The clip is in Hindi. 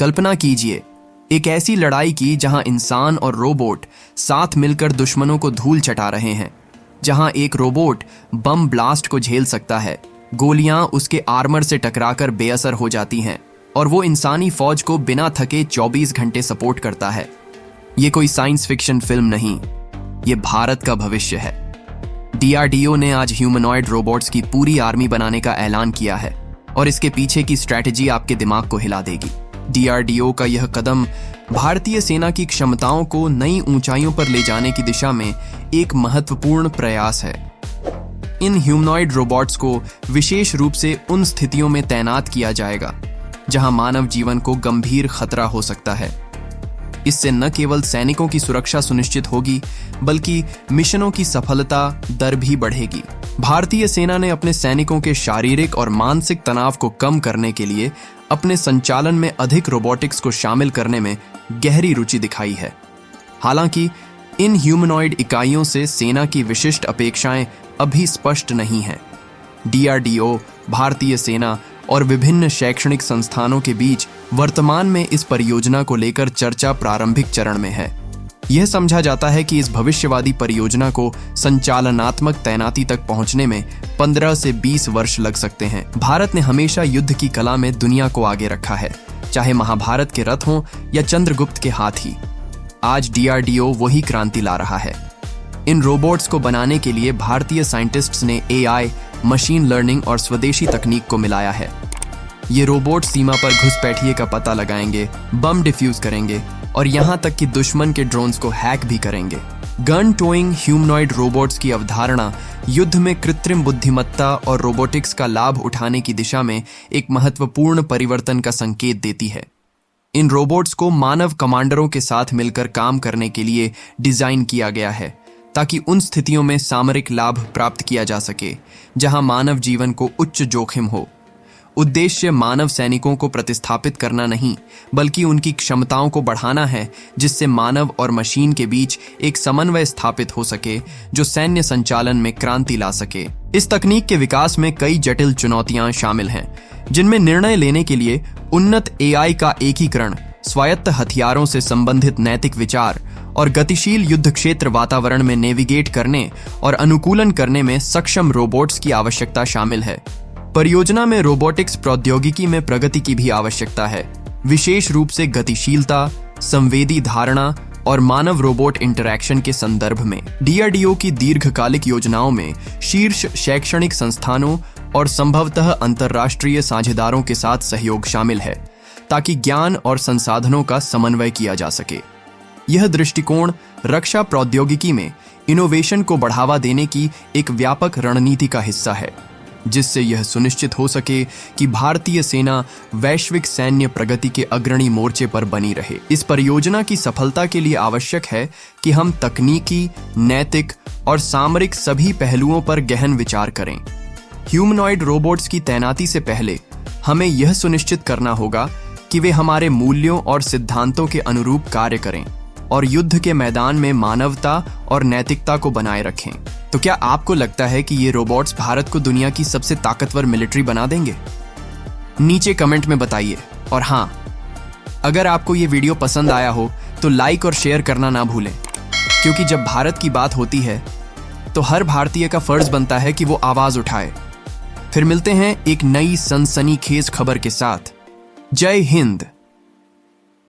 कल्पना कीजिए एक ऐसी लड़ाई की जहां इंसान और रोबोट साथ मिलकर दुश्मनों को धूल चटा रहे हैं, जहां एक रोबोट बम ब्लास्ट को झेल सकता है, गोलियां उसके आर्मर से टकराकर बेअसर हो जाती हैं और वो इंसानी फौज को बिना थके 24 घंटे सपोर्ट करता है। ये कोई साइंस फिक्शन फिल्म नहीं, ये भारत का भविष्य है। DRDO ने आज ह्यूमनॉइड रोबोट्स की पूरी आर्मी बनाने का ऐलान किया है और इसके पीछे की स्ट्रैटेजी आपके दिमाग को हिला देगी। DRDO का यह कदम भारतीय सेना की क्षमताओं को नई ऊंचाइयों पर ले जाने की दिशा में एक महत्वपूर्ण प्रयास है। इन ह्यूमनॉइड रोबोट्स को विशेष रूप से उन स्थितियों में तैनात किया जाएगा जहां मानव जीवन को गंभीर खतरा हो सकता है। इससे न केवल सैनिकों की सुरक्षा सुनिश्चित होगी, बल्कि मिशनों की सफलता दर भी बढ़ेगी। भारतीय सेना ने अपने सैनिकों के शारीरिक और मानसिक तनाव को कम करने के लिए अपने संचालन में अधिक रोबोटिक्स को शामिल करने में गहरी रुचि दिखाई है। हालांकि इन ह्यूमनॉइड इकाइयों से सेना की विशिष्ट अपेक्षाएं अभी स्पष्ट नहीं हैं। DRDO, भारतीय सेना और विभिन्न शैक्षणिक संस्थानों के बीच वर्तमान में इस परियोजना को लेकर चर्चा प्रारंभिक चरण में है। यह समझा जाता है कि इस भविष्यवादी परियोजना को संचालनात्मक तैनाती तक पहुंचने में 15 से 20 वर्ष लग सकते हैं। भारत ने हमेशा युद्ध की कला में दुनिया को आगे रखा है, चाहे महाभारत के रथ हों या चंद्रगुप्त के हाथी। आज DRDO वही क्रांति ला रहा है। इन रोबोट्स को बनाने के लिए भारतीय साइंटिस्ट्स ने AI, मशीन लर्निंग और स्वदेशी तकनीक को मिलाया है। ये रोबोट सीमा पर घुसपैठिए का पता लगाएंगे, बम डिफ्यूज करेंगे और यहां तक कि दुश्मन के ड्रोन्स को हैक भी करेंगे। गन टोइंग ह्यूमनॉइड रोबोट्स की अवधारणा युद्ध में कृत्रिम बुद्धिमत्ता और रोबोटिक्स का लाभ उठाने की दिशा में एक महत्वपूर्ण परिवर्तन का संकेत देती है। इन रोबोट्स को मानव कमांडरों के साथ मिलकर काम करने के लिए डिजाइन किया गया है, ताकि उन स्थितियों में सामरिक लाभ प्राप्त किया जा सके जहां मानव जीवन को उच्च जोखिम हो। उद्देश्य मानव सैनिकों को प्रतिस्थापित करना नहीं, बल्कि उनकी क्षमताओं को बढ़ाना है, जिससे मानव और मशीन के बीच एक समन्वय स्थापित हो सके जो सैन्य संचालन में क्रांति ला सके। इस तकनीक के विकास में कई जटिल चुनौतियां शामिल हैं, जिनमें निर्णय लेने के लिए उन्नत AI का एकीकरण, स्वायत्त हथियारों से संबंधित नैतिक विचार और गतिशील युद्ध क्षेत्र वातावरण में नेविगेट करने और अनुकूलन करने में सक्षम रोबोट्स की आवश्यकता शामिल है। परियोजना में रोबोटिक्स प्रौद्योगिकी में प्रगति की भी आवश्यकता है, विशेष रूप से गतिशीलता, संवेदी धारणा और मानव रोबोट इंटरैक्शन के संदर्भ में। DRDO की दीर्घकालिक योजनाओं में शीर्ष शैक्षणिक संस्थानों और संभवतः अंतर्राष्ट्रीय साझेदारों के साथ सहयोग शामिल है, ताकि ज्ञान और संसाधनों का समन्वय किया जा सके। यह दृष्टिकोण रक्षा प्रौद्योगिकी में इनोवेशन को बढ़ावा देने की एक व्यापक रणनीति का हिस्सा है, जिससे यह सुनिश्चित हो सके कि भारतीय सेना वैश्विक सैन्य प्रगति के अग्रणी मोर्चे पर बनी रहे। इस परियोजना की सफलता के लिए आवश्यक है कि हम तकनीकी, नैतिक और सामरिक सभी पहलुओं पर गहन विचार करें। ह्यूमनॉइड रोबोट्स की तैनाती से पहले हमें यह सुनिश्चित करना होगा कि वे हमारे मूल्यों और सिद्धांतों के अनुरूप कार्य करें और युद्ध के मैदान में मानवता और नैतिकता को बनाए रखें। तो क्या आपको लगता है कि ये रोबोट्स भारत को दुनिया की सबसे ताकतवर मिलिट्री बना देंगे? नीचे कमेंट में बताइए। और हाँ, अगर आपको ये वीडियो पसंद आया हो तो लाइक और शेयर करना ना भूलें, क्योंकि जब भारत की बात होती है तो हर भारतीय का फर्ज बनता है कि वो आवाज उठाए। फिर मिलते हैं एक नई सनसनीखेज खबर के साथ। जय हिंद।